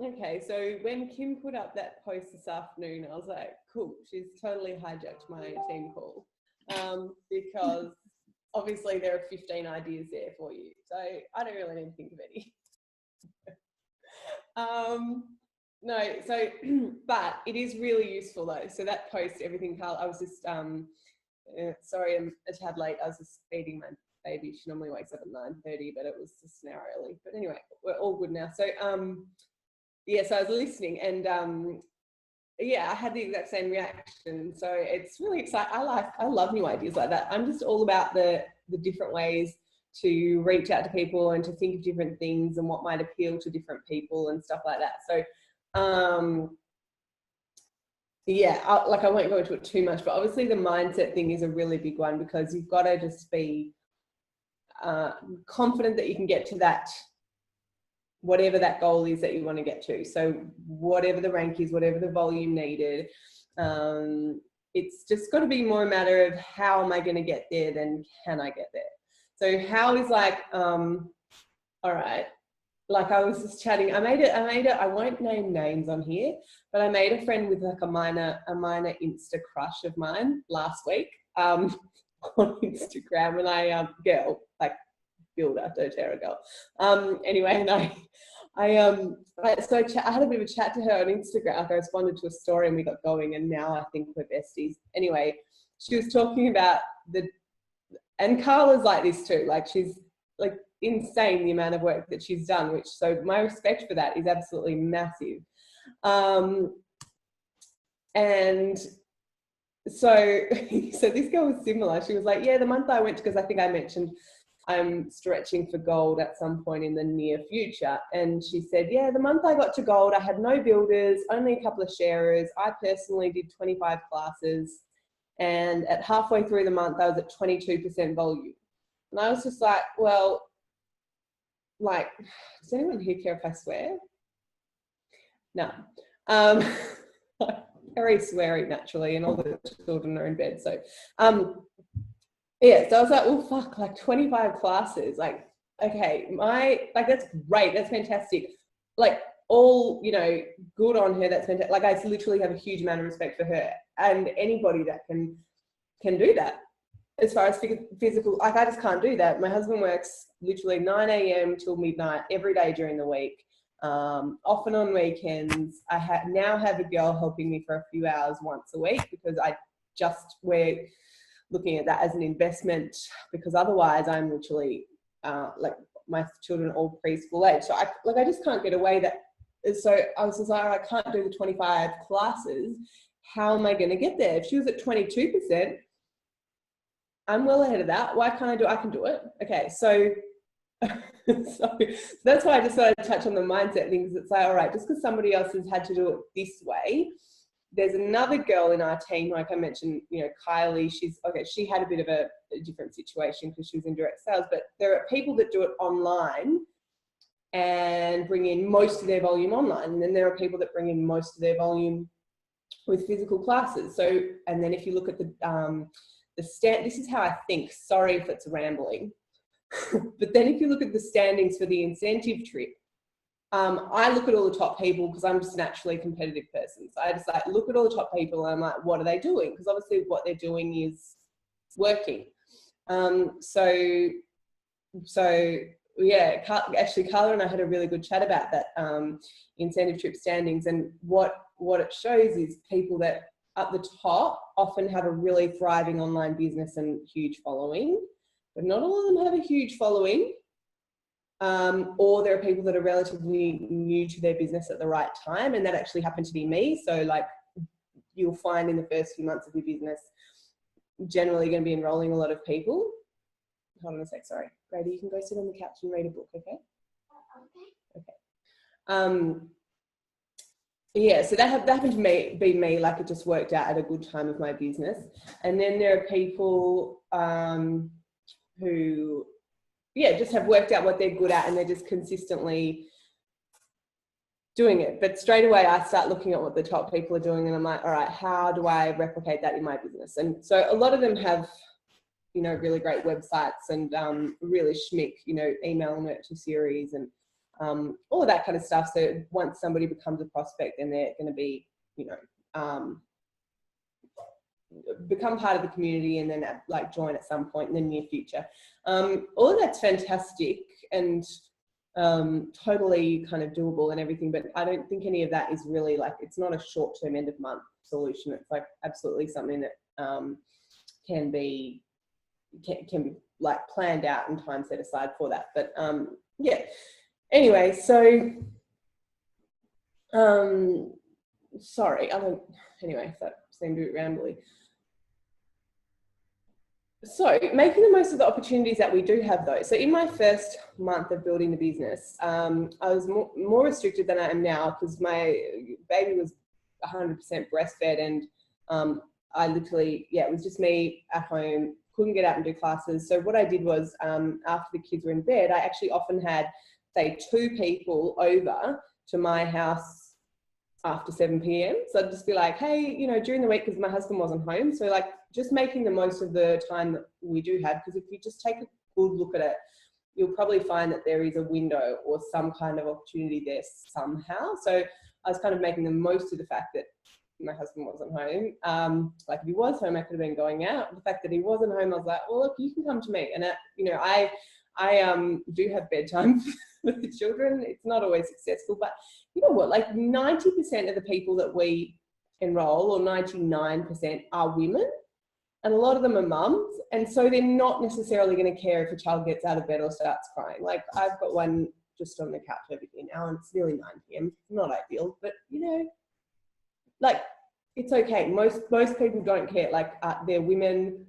Okay, so when Kim put up that post this afternoon, I was like, cool, she's totally hijacked my team call, because obviously there are 15 ideas there for you. So I don't really need to think of any. No, so, but it is really useful though. So that post, everything, Carl, I was just, sorry, I'm a tad late. I was just feeding my baby. She normally wakes up at 9:30, but it was just an hour early. But anyway, we're all good now. So, yeah, so I was listening and, yeah, I had the exact same reaction. So it's really exciting. I love new ideas like that. I'm just all about the different ways to reach out to people and to think of different things and what might appeal to different people and stuff like that. So, yeah, I won't go into it too much, but obviously the mindset thing is a really big one, because you've got to just be confident that you can get to that, whatever that goal is that you want to get to. So whatever the rank is, whatever the volume needed, it's just got to be more a matter of how am I going to get there than can I get there. So how is like, all right, like I was just chatting, I made it, I won't name names on here, but I made a friend with like a minor Insta crush of mine last week, on Instagram, and I, girl, like builder, doTERRA girl. Anyway, and I had a bit of a chat to her on Instagram. Like I responded to a story and we got going, and now I think we're besties. Anyway, she was talking about and Carla's like this too, like she's like insane the amount of work that she's done, which, so my respect for that is absolutely massive. And so this girl was similar. She was like, yeah, the month I went to, because I think I mentioned I'm stretching for gold at some point in the near future. And she said, yeah, the month I got to gold, I had no builders, only a couple of sharers. I personally did 25 classes. And at halfway through the month, I was at 22% volume. And I was just like, well, like, does anyone here care if I swear? No. Very sweary naturally, and all the children are in bed. So, yeah, so I was like, well, fuck, like 25 classes, like, okay, like, that's great, that's fantastic. Like, all, you know, good on her, that's fantastic. Like, I literally have a huge amount of respect for her and anybody that can do that. As far as physical, like, I just can't do that. My husband works literally 9 a.m. till midnight every day during the week, often on weekends. I now have a girl helping me for a few hours once a week, because we're looking at that as an investment, because otherwise I'm literally like, my children are all preschool age. So I just can't get away that. So I was just like, I can't do the 25 classes. How am I going to get there? If she was at 22%, I'm well ahead of that. Why can't I do it? I can do it. Okay, so that's why I just wanted to touch on the mindset things. It's like, all right, just because somebody else has had to do it this way, there's another girl in our team, like I mentioned, you know, Kylie, she had a bit of a different situation because she was in direct sales, but there are people that do it online and bring in most of their volume online. And then there are people that bring in most of their volume with physical classes. So, and then if you look at this is how I think, sorry if it's rambling, but then if you look at the standings for the incentive trip, I look at all the top people, because I'm just naturally a competitive person. So I just like look at all the top people and I'm like, what are they doing? Because obviously what they're doing is working. So yeah, actually Carla and I had a really good chat about that incentive trip standings, and what it shows is people that at the top often have a really thriving online business and huge following, but not all of them have a huge following. Or there are people that are relatively new to their business at the right time, and that actually happened to be me. So like, you'll find in the first few months of your business, generally going to be enrolling a lot of people. Hold on a sec, sorry. Grady, you can go sit on the couch and read a book, okay? Okay. Yeah, so that happened to be me, like it just worked out at a good time of my business. And then there are people who, yeah, just have worked out what they're good at and they're just consistently doing it. But straight away I start looking at what the top people are doing and I'm like, all right, how do I replicate that in my business? And so a lot of them have, you know, really great websites and really schmick, you know, email nurture series and all of that kind of stuff. So once somebody becomes a prospect, then they're going to be, you know, become part of the community and then like join at some point in the near future. All of that's fantastic and totally kind of doable and everything, but I don't think any of that is really like, it's not a short-term end of month solution. It's like absolutely something that can be like planned out and time set aside for that. But yeah, anyway, so sorry, anyway, that seemed a bit rambly. So making the most of the opportunities that we do have though. So in my first month of building the business, I was more restricted than I am now because my baby was 100% breastfed, and I literally, yeah, it was just me at home, couldn't get out and do classes. So what I did was after the kids were in bed, I actually often had, say, 2 people over to my house after 7 p.m. So I'd just be like, hey, you know, during the week, because my husband wasn't home. So like just making the most of the time that we do have, because if you just take a good look at it, you'll probably find that there is a window or some kind of opportunity there somehow. So I was kind of making the most of the fact that my husband wasn't home. Like if he was home, I could have been going out. The fact that he wasn't home, I was like, well, look, you can come to me. And you know, I do have bedtime with the children. It's not always successful, but you know what, like 90% of the people that we enroll, or 99%, are women, and a lot of them are mums, and so they're not necessarily going to care if a child gets out of bed or starts crying. Like I've got one just on the couch over here now, and it's nearly 9 p.m. Not ideal, but you know, like it's okay. Most people don't care. Like they're women,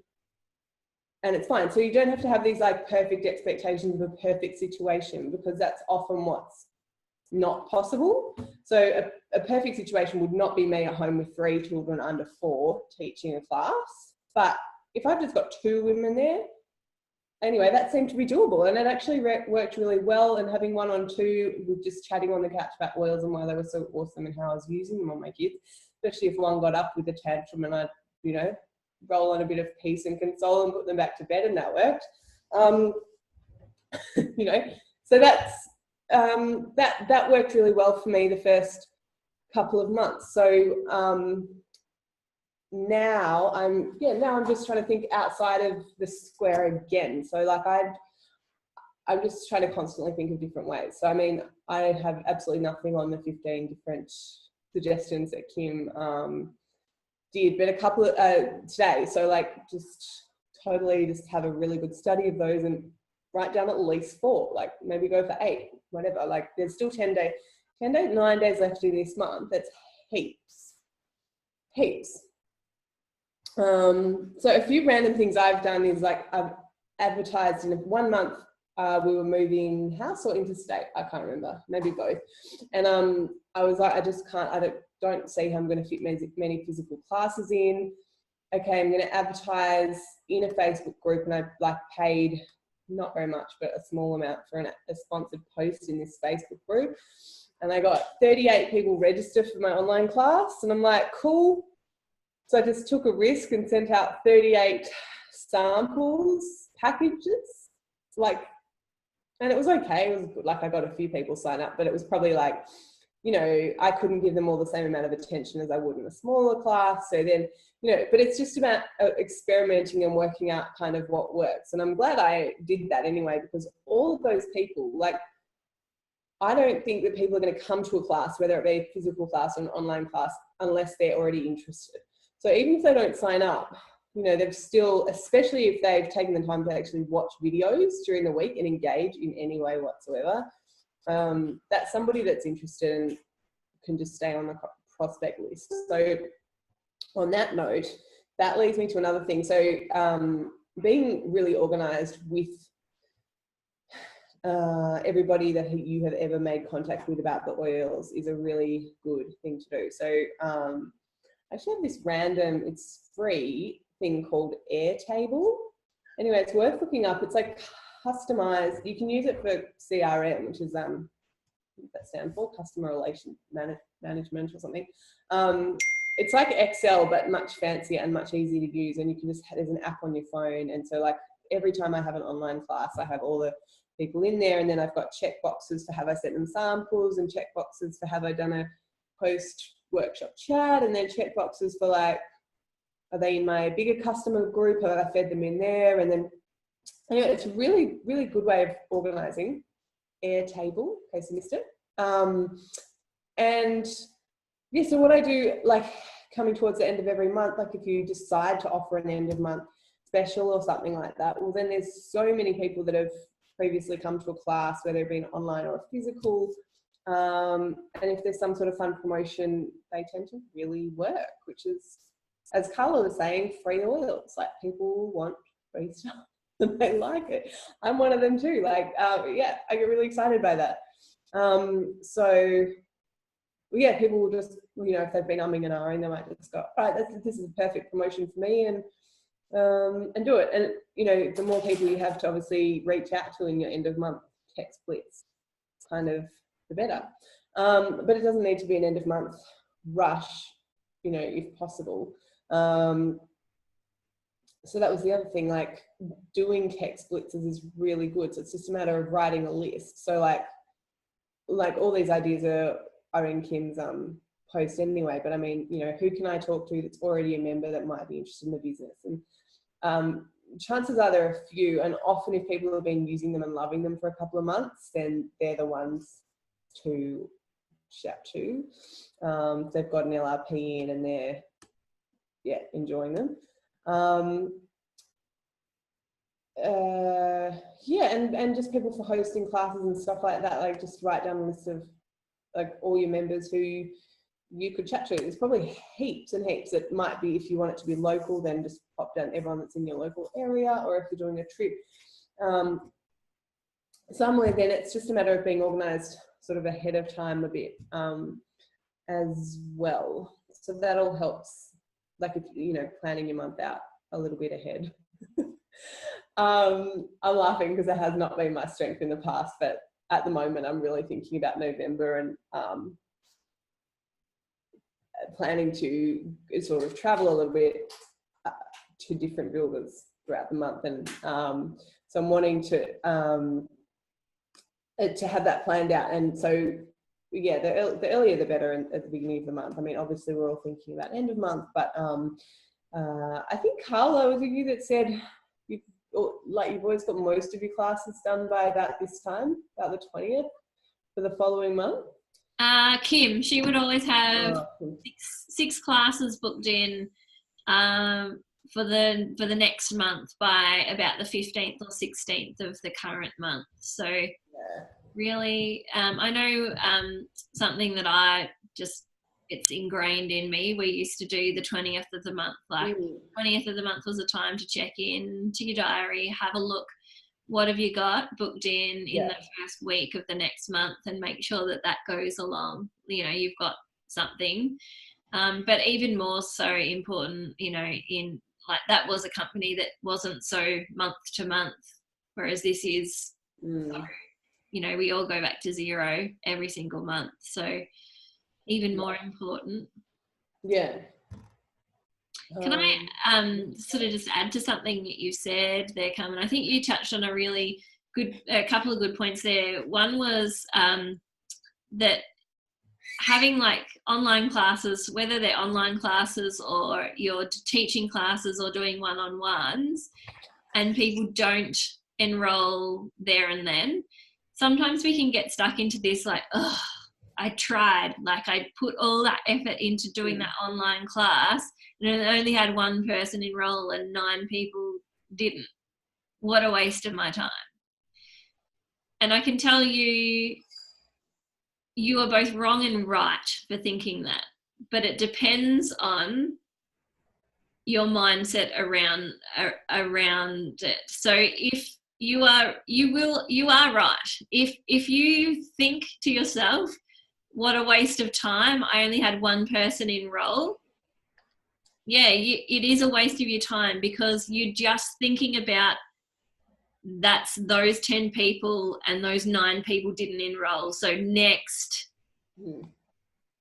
and it's fine. So you don't have to have these like perfect expectations of a perfect situation, because that's often what's not possible. So a perfect situation would not be me at home with 3 children under 4 teaching a class. But if I've just got 2 women there, anyway, that seemed to be doable, and it actually worked really well. And having 1-on-2 with just chatting on the couch about oils and why they were so awesome and how I was using them on my kids, especially if one got up with a tantrum and I'd, you know, roll on a bit of peace and console and put them back to bed, and that worked. You know, so that's that worked really well for me the first couple of months. So now I'm just trying to think outside of the square again. So like I'm just trying to constantly think of different ways. So I mean, I have absolutely nothing on the 15 different suggestions that Kim did, but a couple of today. So like just totally just have a really good study of those and write down at least 4, like maybe go for 8, whatever. Like there's still 9 days left in this month. That's heaps. So a few random things I've done is like I've advertised in 1 month. We were moving house or interstate, I can't remember, maybe both. And I was like, I don't see how I'm going to fit many physical classes in. Okay, I'm going to advertise in a Facebook group, and I like paid not very much, but a small amount for a sponsored post in this Facebook group. And I got 38 people register for my online class, and I'm like, cool. So I just took a risk and sent out 38 samples, packages, like, and it was okay. It was good. Like I got a few people sign up, but it was probably like, you know, I couldn't give them all the same amount of attention as I would in a smaller class. So then, you know, but it's just about experimenting and working out kind of what works. And I'm glad I did that anyway, because all of those people, like, I don't think that people are going to come to a class, whether it be a physical class or an online class, unless they're already interested. So even if they don't sign up, you know, they've still, especially if they've taken the time to actually watch videos during the week and engage in any way whatsoever, that's somebody that's interested and can just stay on the prospect list. So on that note, that leads me to another thing. So being really organized with everybody that you have ever made contact with about the oils is a really good thing to do. So I actually have this random, it's free thing called Airtable. Anyway, it's worth looking up. It's like customized. You can use it for CRM, which is what does that stand for? Customer Relation Management or something. It's like Excel, but much fancier and much easier to use. And you can just, there's an app on your phone. And so like every time I have an online class, I have all the people in there. And then I've got check boxes for have I sent them samples, and check boxes for have I done a post workshop chat, and then check boxes for like, are they in my bigger customer group? Have I fed them in there? And then, anyway, it's a really, really good way of organising. Airtable, in case you missed it. And yeah, so what I do, like coming towards the end of every month, like if you decide to offer an end of month special or something like that, well, then there's so many people that have previously come to a class, whether it be online or a physical. And if there's some sort of fun promotion, they tend to really work, which is, as Carla was saying, free oils. Like, people want free stuff and they like it. I'm one of them too. Like, yeah, I get really excited by that. So yeah, people will just, you know, if they've been umming and ahhing, they might just go, all right, this is a perfect promotion for me, and do it. And, you know, the more people you have to obviously reach out to in your end of month tech splits, kind of the better. But it doesn't need to be an end of month rush, you know, if possible. So that was the other thing, like doing tech splits is really good. So it's just a matter of writing a list. So like all these ideas are in Kim's post anyway, but I mean, you know, who can I talk to that's already a member that might be interested in the business? And chances are there are a few, and often if people have been using them and loving them for a couple of months, then they're the ones to shout to. They've got an LRP in and they're, yeah, enjoying them. Yeah, and just people for hosting classes and stuff like that. Like, just write down a list of like all your members who you could chat to. There's probably heaps and heaps. It might be, if you want it to be local, then just pop down everyone that's in your local area, or if you're doing a trip somewhere, then it's just a matter of being organised sort of ahead of time a bit as well. So that all helps, like, if you know, planning your month out a little bit ahead. I'm laughing because it has not been my strength in the past, but at the moment I'm really thinking about November and planning to sort of travel a little bit to different builders throughout the month, and so I'm wanting to have that planned out. And so yeah, the earlier the better at the beginning of the month. I mean, obviously we're all thinking about end of month, but I think Carla, was it you that said you've always got most of your classes done by about this time, about the 20th for the following month? Kim, she would always have six classes booked in for the next month by about the 15th or 16th of the current month. So yeah, really, I know something that I just, it's ingrained in me. We used to do the 20th of the month. Like 20th of the month was a time to check in to your diary, have a look. What have you got booked in the first week of the next month, and make sure that that goes along. You know, you've got something. But even more so important, you know, in like, that was a company that wasn't so month to month, whereas this is, so, you know, we all go back to zero every single month. So even more important. Yeah. Can I sort of just add to something that you said there, Carmen? I think you touched on a couple of good points there. One was that having like online classes, whether they're online classes or you're teaching classes or doing one-on-ones, and people don't enroll there and then, sometimes we can get stuck into this like, oh, I tried, like I put all that effort into doing that online class and I only had one person enroll and 9 people didn't. What a waste of my time. And I can tell you, you are both wrong and right for thinking that, but it depends on your mindset around it. So if you are right. If you think to yourself, what a waste of time, I only had one person enroll. Yeah, it is a waste of your time, because you're just thinking about that's those 10 people and those 9 people didn't enroll. So next.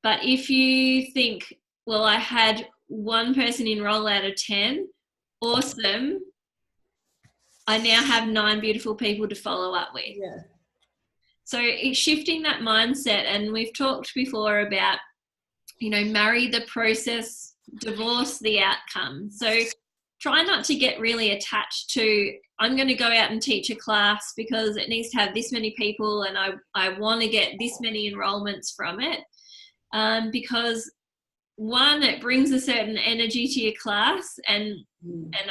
But if you think, well, I had one person enroll out of 10, awesome. I now have 9 beautiful people to follow up with. Yeah. So it's shifting that mindset. And we've talked before about, you know, marry the process, divorce the outcome. So try not to get really attached to, I'm going to go out and teach a class because it needs to have this many people and I want to get this many enrollments from it. Because one, it brings a certain energy to your class, and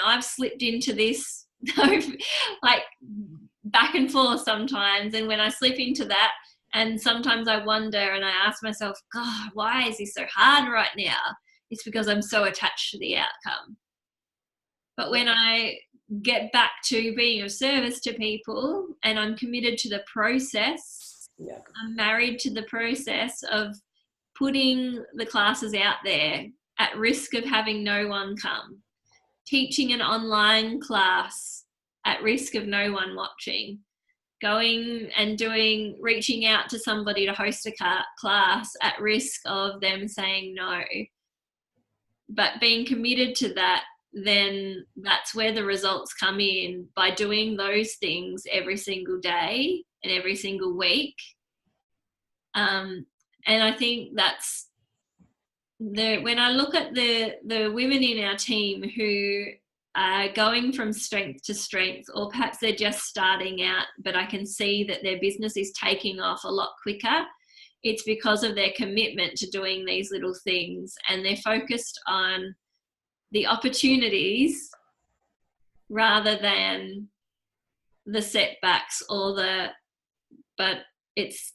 I've slipped into this like back and forth sometimes, and when I slip into that, and sometimes I wonder and I ask myself, God, why is this so hard right now? It's because I'm so attached to the outcome. But when I get back to being of service to people and I'm committed to the process, I'm married to the process of putting the classes out there at risk of having no one come, teaching an online class at risk of no one watching, going and reaching out to somebody to host a class at risk of them saying no. But being committed to that, then that's where the results come in, by doing those things every single day and every single week. And I think that's when I look at the women in our team who are going from strength to strength, or perhaps they're just starting out, but I can see that their business is taking off a lot quicker, it's because of their commitment to doing these little things, and they're focused on the opportunities rather than the setbacks but it's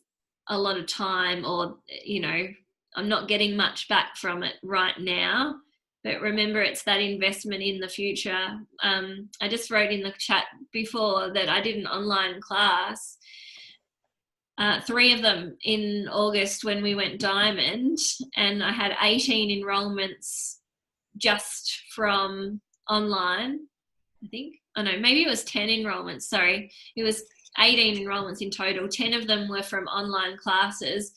a lot of time, or, you know, I'm not getting much back from it right now. But remember, it's that investment in the future. I just wrote in the chat before that I did an online class, 3 of them in August when we went diamond, and I had 18 enrollments just from online, I think. Oh no, maybe it was 10 enrollments. Sorry, it was 18 enrollments in total. 10 of them were from online classes,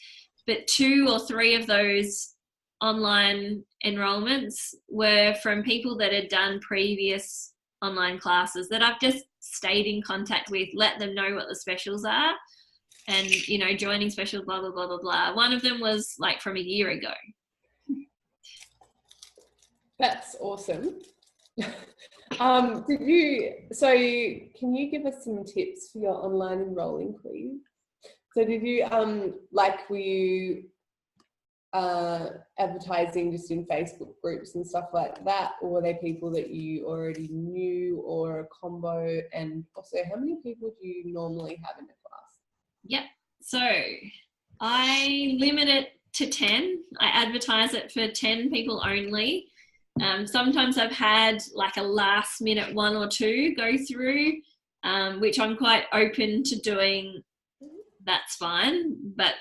but 2 or 3 of those online enrollments were from people that had done previous online classes that I've just stayed in contact with, let them know what the specials are, and, you know, joining specials, blah, blah, blah, blah, blah. One of them was like from a year ago. That's awesome. Can you give us some tips for your online enrolling, please? So did you, were you advertising just in Facebook groups and stuff like that, or were they people that you already knew, or a combo? And also, how many people do you normally have in a class? Yep. So I limit it to 10. I advertise it for 10 people only. Sometimes I've had like a last minute 1 or 2 go through, which I'm quite open to doing. That's fine. But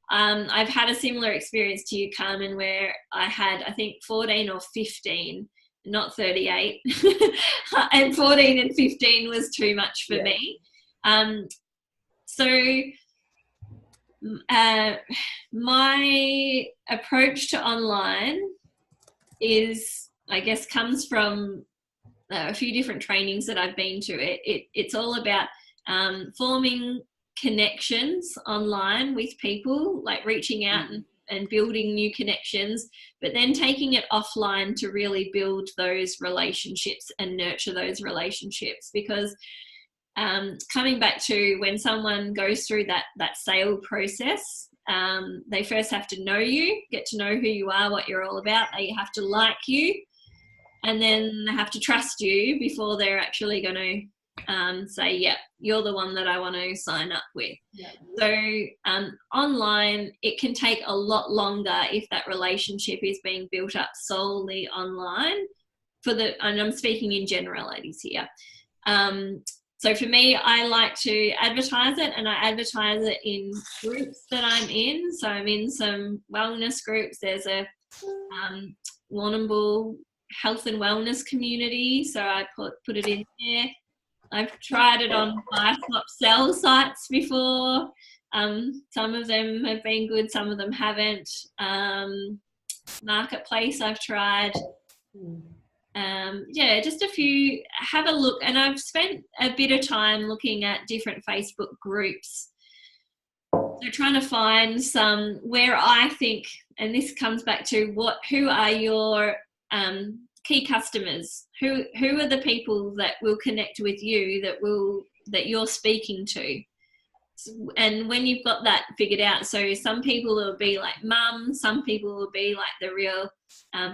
I've had a similar experience to you, Carmen, where I had, I think, 14 or 15, not 38. And 14 and 15 was too much for me. So my approach to online is, I guess, comes from a few different trainings that I've been to. It's all about forming connections online with people, like reaching out and building new connections, but then taking it offline to really build those relationships and nurture those relationships. Because coming back to when someone goes through that sale process, they first have to know you, get to know who you are, what you're all about. They have to like you, and then they have to trust you before they're actually going to say, yeah, you're the one that I want to sign up with. So online, it can take a lot longer if that relationship is being built up solely online, and I'm speaking in generalities here. So for me, I like to advertise it, and I advertise it in groups that I'm in. So I'm in some wellness groups. There's a Warrnambool health and wellness community, so I put it in there. I've tried it on buy swap sell sites before. Some of them have been good, some of them haven't. Marketplace I've tried. yeah, just a few, have a look. And I've spent a bit of time looking at different Facebook groups. So trying to find some where I think, and this comes back to who are your key customers? Who are the people that will connect with you, that you're speaking to? And when you've got that figured out, so some people will be like mum, some people will be like the real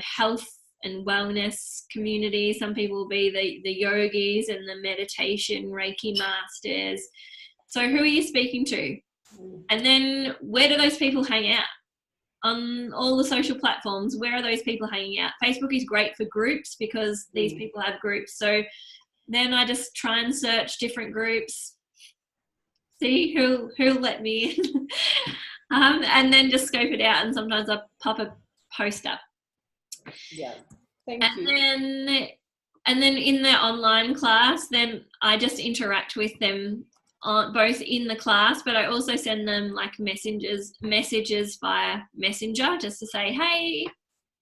health and wellness community, some people will be the yogis and the meditation Reiki masters. So who are you speaking to? And then where do those people hang out? On all the social platforms, where are those people hanging out? Facebook is great for groups because these people have groups. So then I just try and search different groups, see who'll let me in, and then just scope it out. And sometimes I pop a post up. Yeah, thank you. And then in the online class, then I just interact with them both in the class, but I also send them like messages via Messenger, just to say, hey,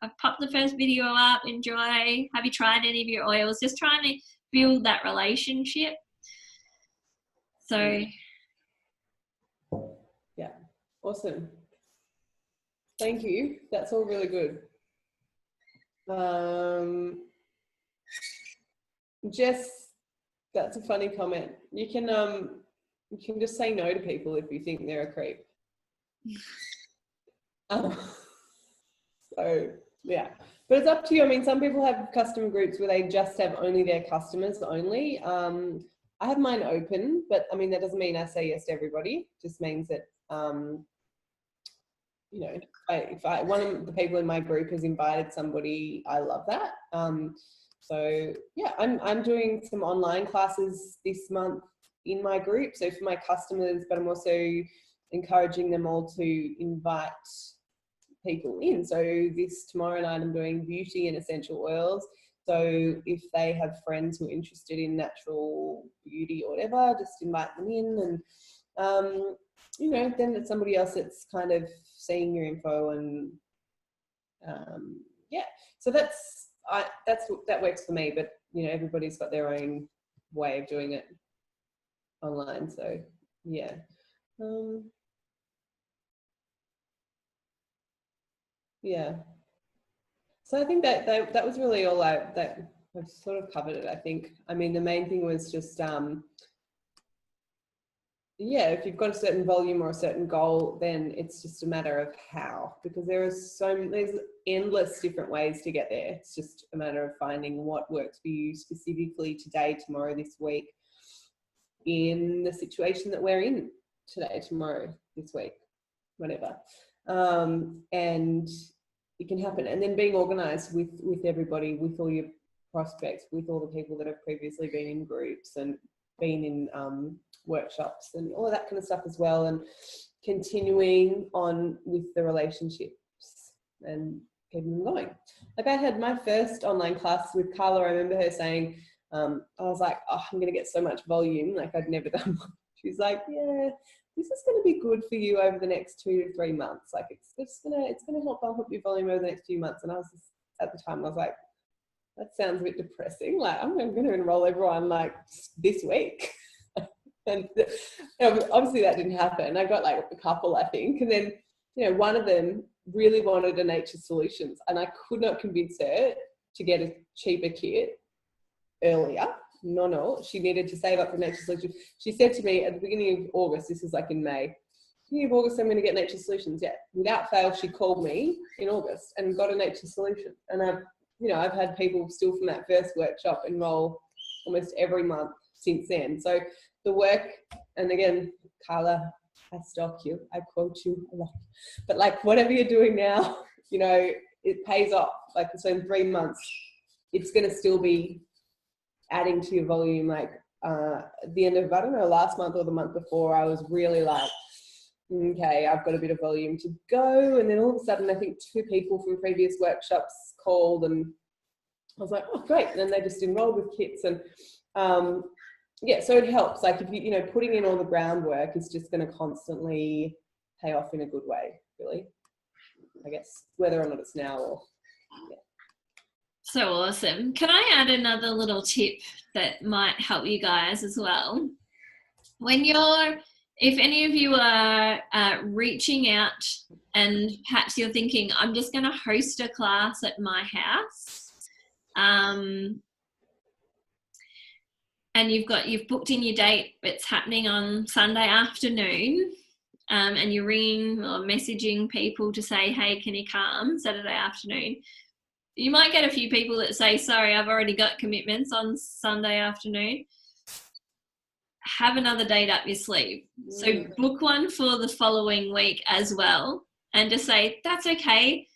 I've popped the first video up, enjoy, have you tried any of your oils? Just trying to build that relationship. So yeah, awesome. Thank you. That's all really good. Jess, that's a funny comment. You can just say no to people if you think they're a creep. So yeah, but it's up to you. I mean, some people have customer groups where they just have only their customers only. I have mine open, but I mean, that doesn't mean I say yes to everybody. It just means that, you know, if one of the people in my group has invited somebody, I love that. So yeah, I'm doing some online classes this month in my group. So for my customers, but I'm also encouraging them all to invite people in. So tomorrow night I'm doing beauty and essential oils. So if they have friends who are interested in natural beauty or whatever, just invite them in, and you know, then it's somebody else that's kind of seeing your info, and yeah. So that works for me. But you know, everybody's got their own way of doing it online. So yeah. Yeah. So I think that was really all that I've sort of covered it, I think. I mean, the main thing was just, yeah, if you've got a certain volume or a certain goal, then it's just a matter of how, because there's endless different ways to get there. It's just a matter of finding what works for you specifically today, tomorrow, this week, in the situation that we're in today, tomorrow, this week, whatever. And it can happen. And then being organized with everybody, with all your prospects, with all the people that have previously been in groups and been in workshops and all of that kind of stuff as well, and continuing on with the relationships and keeping them going. Like I had my first online class with Carla. I remember her saying, I was like, oh, I'm going to get so much volume. Like I'd never done one. She's like, yeah, this is going to be good for you over the next 2 to 3 months. Like it's going to help bump up your volume over the next few months. And I was just, at the time, I was like, that sounds a bit depressing. Like I'm going to enroll everyone like this week. And obviously that didn't happen. I got like a couple, I think. And then, you know, one of them really wanted a Nature Solutions, and I could not convince her to get a cheaper kit earlier. No, she needed to save up for Nature Solutions. She said to me at the beginning of August, this is like in May, beginning of August, I'm going to get Nature Solutions. Yeah, without fail, she called me in August and got a Nature Solution. And I've had people still from that first workshop enroll almost every month since then. So the work, and again, Carla, I stalk you, I quote you a lot, but like whatever you're doing now, you know, it pays off. Like so in 3 months, it's going to still be adding to your volume. Like at the end of, I don't know, last month or the month before, I was really like, okay, I've got a bit of volume to go. And then all of a sudden, I think 2 people from previous workshops called, and I was like, oh, great. And then they just enrolled with kits. And yeah, so it helps. Like if you know, putting in all the groundwork is just going to constantly pay off in a good way, really, I guess, whether or not it's now or, yeah. So awesome. Can I add another little tip that might help you guys as well? If any of you are reaching out and perhaps you're thinking, I'm just going to host a class at my house, and you've booked in your date, it's happening on Sunday afternoon, and you're ringing or messaging people to say, hey, can you come Saturday afternoon? You might get a few people that say, sorry, I've already got commitments on Sunday afternoon. Have another date up your sleeve. So book one for the following week as well, and just say, that's okay.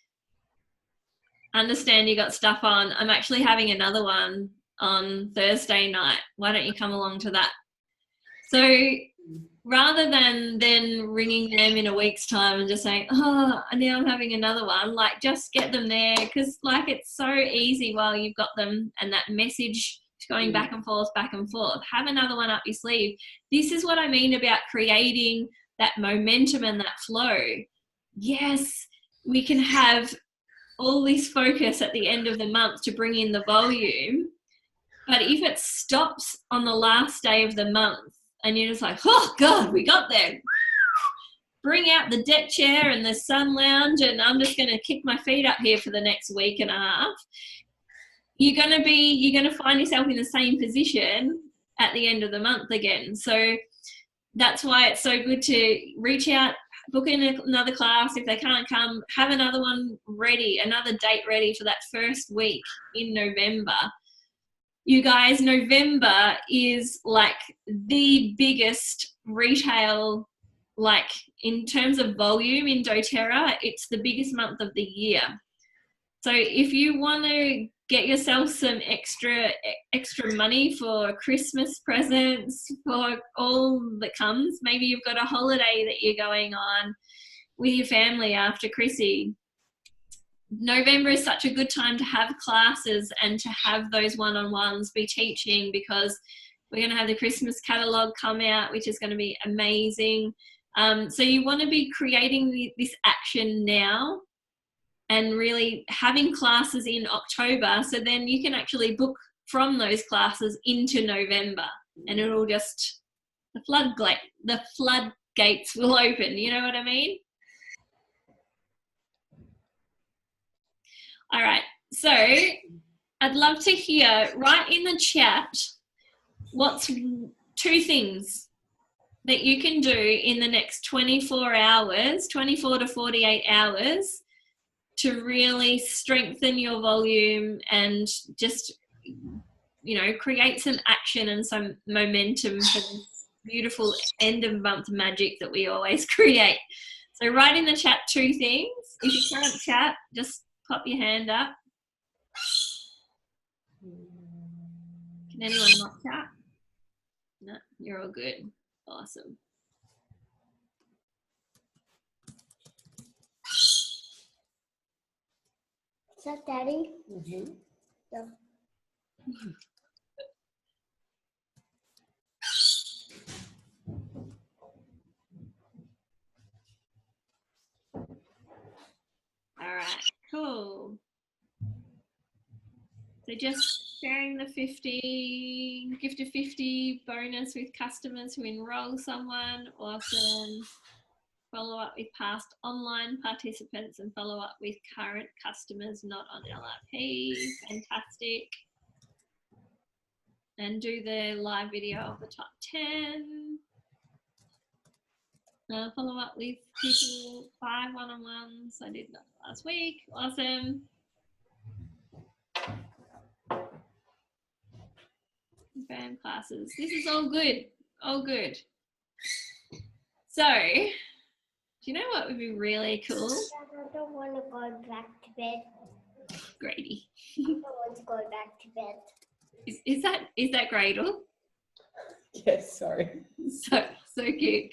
Understand you got stuff on. I'm actually having another one on Thursday night. Why don't you come along to that? So rather than then ringing them in a week's time and just saying, oh, now I'm having another one, like just get them there, because like it's so easy while you've got them and that message going back and forth. Have another one up your sleeve. This is what I mean about creating that momentum and that flow. Yes, we can have all this focus at the end of the month to bring in the volume, but if it stops on the last day of the month and you're just like, oh God, we got there, bring out the deck chair and the sun lounge and I'm just going to kick my feet up here for the next week and a half, you're going to find yourself in the same position at the end of the month again. So that's why it's so good to reach out, book in another class. If they can't come, have another one ready, another date ready for that first week in November. You guys, November is like the biggest retail, like in terms of volume in doTERRA, it's the biggest month of the year. So if you want to get yourself some extra money for Christmas presents, for all that comes, maybe you've got a holiday that you're going on with your family after Chrissy. November is such a good time to have classes and to have those one-on-ones, be teaching, because we're going to have the Christmas catalogue come out, which is going to be amazing. So you want to be creating this action now and really having classes in October, so then you can actually book from those classes into November, and it'll just, the floodgates will open, you know what I mean? All right, so I'd love to hear, write in the chat, what's 2 things that you can do in the next 24 hours, 24 to 48 hours, to really strengthen your volume and just, you know, create some action and some momentum for this beautiful end of month magic that we always create. So write in the chat 2 things. If you can't chat, just pop your hand up. Can anyone not chat? No, you're all good. Awesome. Is that Daddy? Mm-hmm. No. All right, cool. So just sharing the 50, gift of 50 bonus with customers who enroll someone. Awesome. Follow up with past online participants and follow up with current customers not on LRP. Fantastic. And do the live video of the top 10. Follow up with people, 5 one-on-ones. I did that last week. Awesome. Band classes. This is all good. All good. So, do you know what would be really cool? I don't want to go back to bed. Grady. I don't want to go back to bed. Is that Gradle? Yes, sorry. So cute.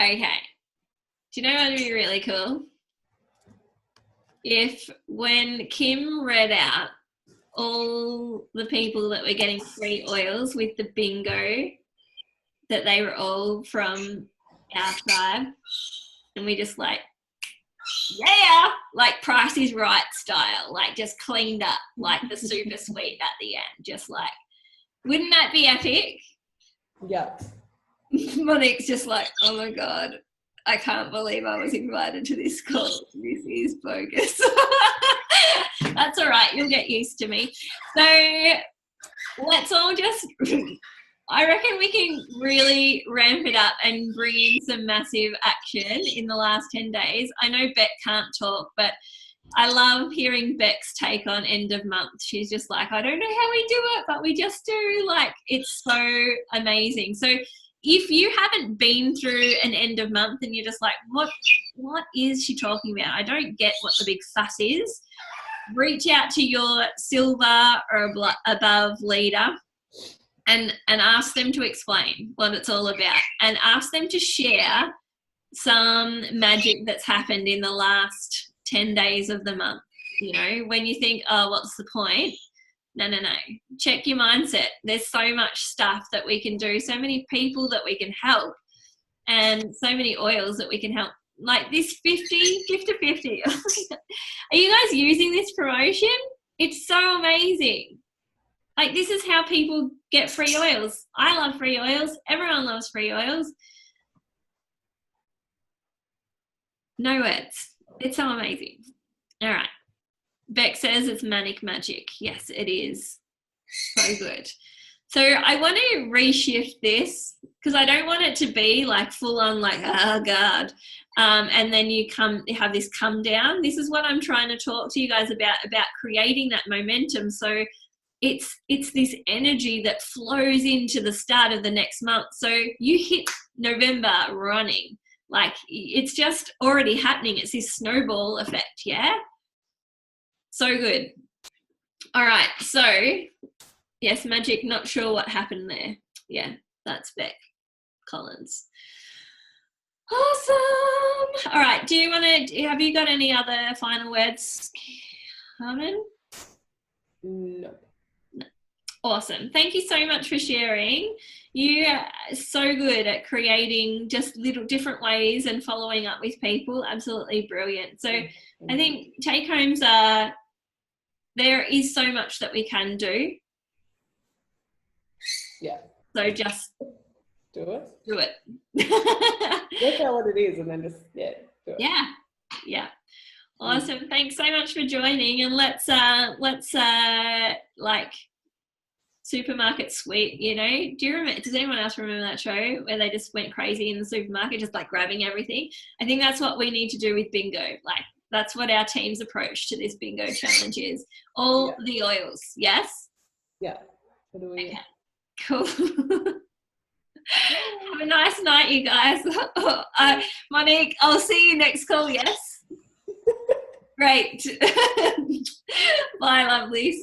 Okay. Do you know what would be really cool? If when Kim read out all the people that were getting free oils with the bingo, that they were all from our tribe, and we just like yeah, like Price is Right style, like just cleaned up, like the super sweet at the end, just like, wouldn't that be epic? Yeah. Monique's just like, oh my God, I can't believe I was invited to this call. This is bogus. That's all right. You'll get used to me. So let's all just, I reckon we can really ramp it up and bring in some massive action in the last 10 days. I know Beck can't talk, but I love hearing Beck's take on end of month. She's just like, I don't know how we do it, but we just do. Like, it's so amazing. So if you haven't been through an end of month and you're just like, what is she talking about? I don't get what the big fuss is. Reach out to your silver or above leader and ask them to explain what it's all about, and ask them to share some magic that's happened in the last 10 days of the month. You know, when you think, oh, what's the point? No. Check your mindset. There's so much stuff that we can do, so many people that we can help, and so many oils that we can help. Like this 50-50. Are you guys using this promotion? It's so amazing. Like, this is how people get free oils. I love free oils. Everyone loves free oils. No words. It's so amazing. All right. Beck says it's manic magic. Yes, it is. So good. So I want to reshift this because I don't want it to be like full on like, oh God. And then you have this come down. This is what I'm trying to talk to you guys about creating that momentum. So it's this energy that flows into the start of the next month. So you hit November running. Like, it's just already happening. It's this snowball effect, yeah? So good. All right, so, yes, magic, not sure what happened there. Yeah, that's Beck Collins. Awesome. All right, have you got any other final words, Carmen? No. Awesome. Thank you so much for sharing. You are so good at creating just little different ways and following up with people. Absolutely brilliant. So I think take homes are, there is so much that we can do. Yeah. So just do it. Do it. Work out what it is and then just, do it. Yeah. Awesome. Thanks so much for joining, and let's like Supermarket Sweep, you know, do you remember, does anyone else remember that show where they just went crazy in the supermarket, just like grabbing everything? I think that's what we need to do with bingo. Like, that's what our team's approach to this bingo challenge is. All the oils. Yes? Yeah. Okay. Cool. Have a nice night, you guys. Monique, I'll see you next call, yes? Great. Bye, lovelies.